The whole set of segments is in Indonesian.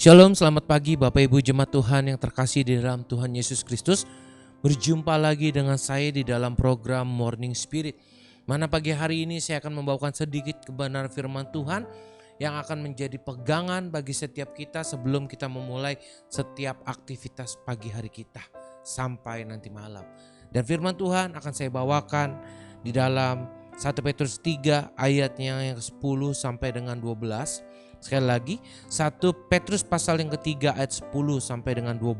Shalom, selamat pagi Bapak Ibu Jemaat Tuhan yang terkasih di dalam Tuhan Yesus Kristus. Berjumpa lagi dengan saya di dalam program Morning Spirit, mana pagi hari ini saya akan membawakan sedikit kebenaran firman Tuhan yang akan menjadi pegangan bagi setiap kita sebelum kita memulai setiap aktivitas pagi hari kita sampai nanti malam. Dan firman Tuhan akan saya bawakan di dalam 1 Petrus 3 ayatnya yang ke-10 sampai dengan 12. Sekali lagi 1 Petrus pasal yang ketiga ayat 10 sampai dengan 12.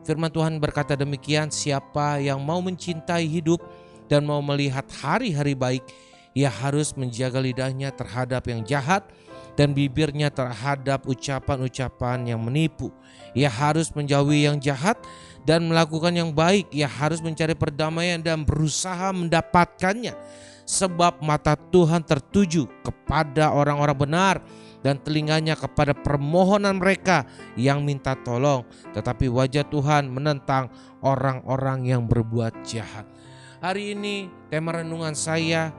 Firman Tuhan berkata demikian, siapa yang mau mencintai hidup dan mau melihat hari-hari baik, ia harus menjaga lidahnya terhadap yang jahat dan bibirnya terhadap ucapan-ucapan yang menipu. Ia harus menjauhi yang jahat dan melakukan yang baik. Ia harus mencari perdamaian dan berusaha mendapatkannya. Sebab mata Tuhan tertuju kepada orang-orang benar dan telinganya kepada permohonan mereka yang minta tolong. Tetapi wajah Tuhan menentang orang-orang yang berbuat jahat. Hari ini tema renungan saya,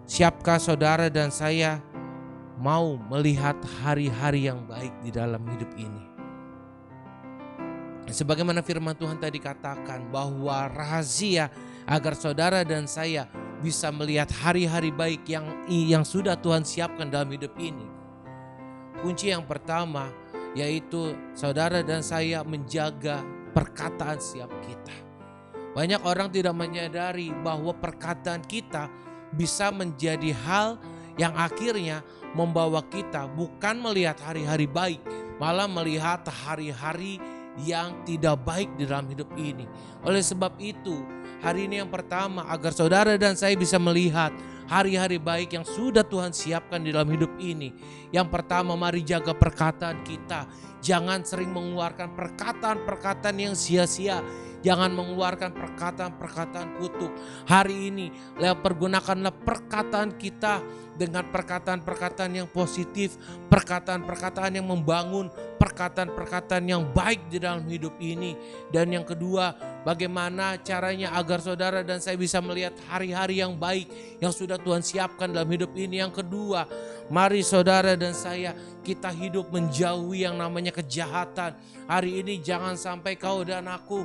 siapkah saudara dan saya mau melihat hari-hari yang baik di dalam hidup ini? Sebagaimana firman Tuhan tadi katakan bahwa rahasia agar saudara dan saya bisa melihat hari-hari baik yang sudah Tuhan siapkan dalam hidup ini. Kunci yang pertama yaitu saudara dan saya menjaga perkataan setiap kita. Banyak orang tidak menyadari bahwa perkataan kita bisa menjadi hal yang akhirnya membawa kita bukan melihat hari-hari baik, malah melihat hari-hari yang tidak baik di dalam hidup ini. Oleh sebab itu, hari ini yang pertama agar saudara dan saya bisa melihat hari-hari baik yang sudah Tuhan siapkan di dalam hidup ini. Yang pertama, mari jaga perkataan kita. Jangan sering mengeluarkan perkataan-perkataan yang sia-sia. Jangan mengeluarkan perkataan-perkataan kutuk. Hari ini, pergunakanlah perkataan kita dengan perkataan-perkataan yang positif, perkataan-perkataan yang membangun, perkataan-perkataan yang baik di dalam hidup ini. Dan yang kedua, bagaimana caranya agar saudara dan saya bisa melihat hari-hari yang baik yang sudah Tuhan siapkan dalam hidup ini. Yang kedua, mari saudara dan saya kita hidup menjauhi yang namanya kejahatan. Hari ini jangan sampai kau dan aku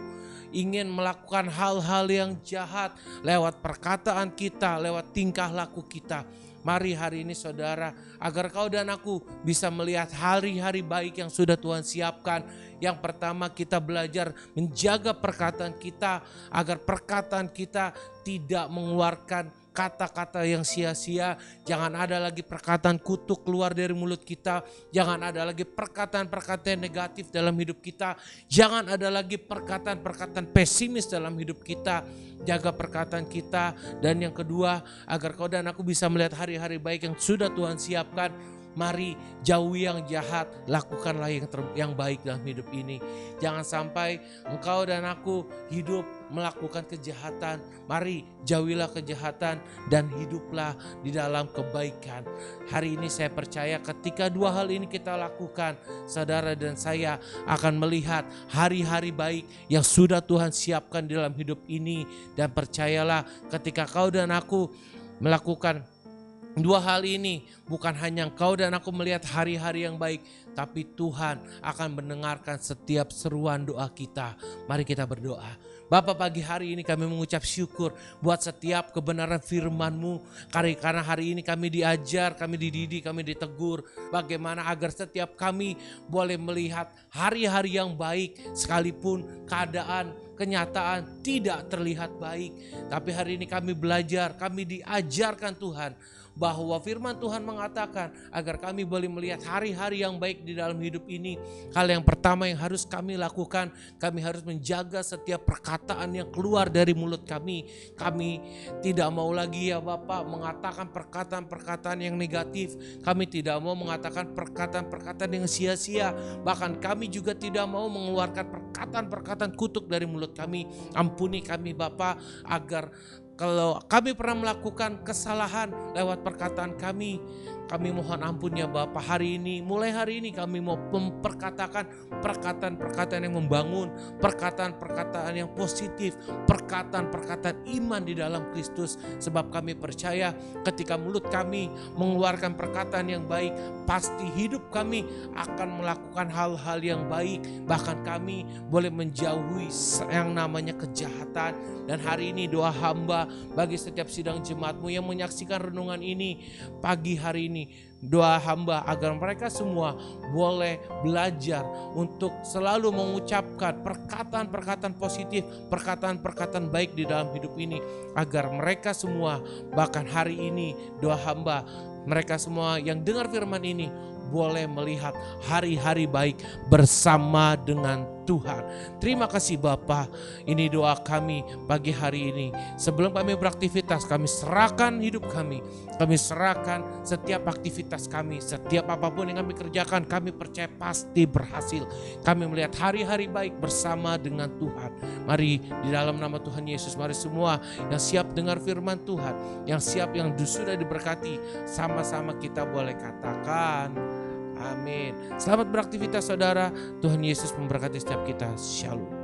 ingin melakukan hal-hal yang jahat lewat perkataan kita, lewat tingkah laku kita. Mari hari ini saudara, agar kau dan aku bisa melihat hari-hari baik yang sudah Tuhan siapkan. Yang pertama, kita belajar menjaga perkataan kita agar perkataan kita tidak mengeluarkan kata-kata yang sia-sia. Jangan ada lagi perkataan kutuk keluar dari mulut kita. Jangan ada lagi perkataan-perkataan negatif dalam hidup kita. Jangan ada lagi perkataan-perkataan pesimis dalam hidup kita. Jaga perkataan kita. Dan yang kedua, agar kau dan aku bisa melihat hari-hari baik yang sudah Tuhan siapkan. Mari jauhi yang jahat, lakukanlah yang baik dalam hidup ini. Jangan sampai engkau dan aku hidup melakukan kejahatan. Mari jauhilah kejahatan dan hiduplah di dalam kebaikan. Hari ini saya percaya ketika dua hal ini kita lakukan, saudara dan saya akan melihat hari-hari baik yang sudah Tuhan siapkan di dalam hidup ini. Dan percayalah ketika kau dan aku melakukan dua hal ini, bukan hanya engkau dan aku melihat hari-hari yang baik, tapi Tuhan akan mendengarkan setiap seruan doa kita. Mari kita berdoa. Bapa, pagi hari ini kami mengucap syukur buat setiap kebenaran firman-Mu. Karena hari ini kami diajar, kami dididik, kami ditegur. Bagaimana agar setiap kami boleh melihat hari-hari yang baik sekalipun keadaan kenyataan tidak terlihat baik. Tapi hari ini kami belajar, kami diajarkan Tuhan bahwa firman Tuhan mengatakan agar kami boleh melihat hari-hari yang baik di dalam hidup ini. Hal yang pertama yang harus kami lakukan, kami harus menjaga setiap perkataan yang keluar dari mulut kami. Kami tidak mau lagi ya Bapak mengatakan perkataan-perkataan yang negatif. Kami tidak mau mengatakan perkataan-perkataan yang sia-sia. Bahkan kami juga tidak mau mengeluarkan perkataan-perkataan kutuk dari mulut kami. Ampuni kami Bapak agar Kalau kami pernah melakukan kesalahan lewat perkataan kami mohon ampun ya Bapa. Hari ini, mulai hari ini kami mau memperkatakan perkataan-perkataan yang membangun, perkataan-perkataan yang positif, perkataan-perkataan iman di dalam Kristus. Sebab kami percaya ketika mulut kami mengeluarkan perkataan yang baik, pasti hidup kami akan melakukan hal-hal yang baik. Bahkan kami boleh menjauhi yang namanya kejahatan. Dan hari ini doa hamba bagi setiap sidang jemaatmu yang menyaksikan renungan ini pagi hari ini, doa hamba agar mereka semua boleh belajar untuk selalu mengucapkan perkataan-perkataan positif, perkataan-perkataan baik di dalam hidup ini, agar mereka semua, bahkan hari ini doa hamba, mereka semua yang dengar firman ini boleh melihat hari-hari baik bersama dengan Tuhan. Terima kasih Bapa. Ini doa kami pagi hari ini. Sebelum kami beraktivitas, kami serahkan hidup kami. Kami serahkan setiap aktivitas kami. Setiap apapun yang kami kerjakan, kami percaya pasti berhasil. Kami melihat hari-hari baik bersama dengan Tuhan. Mari di dalam nama Tuhan Yesus, mari semua yang siap dengar firman Tuhan, yang siap, yang sudah diberkati, sama-sama kita boleh katakan amin. Selamat beraktivitas saudara. Tuhan Yesus memberkati setiap kita. Shalom.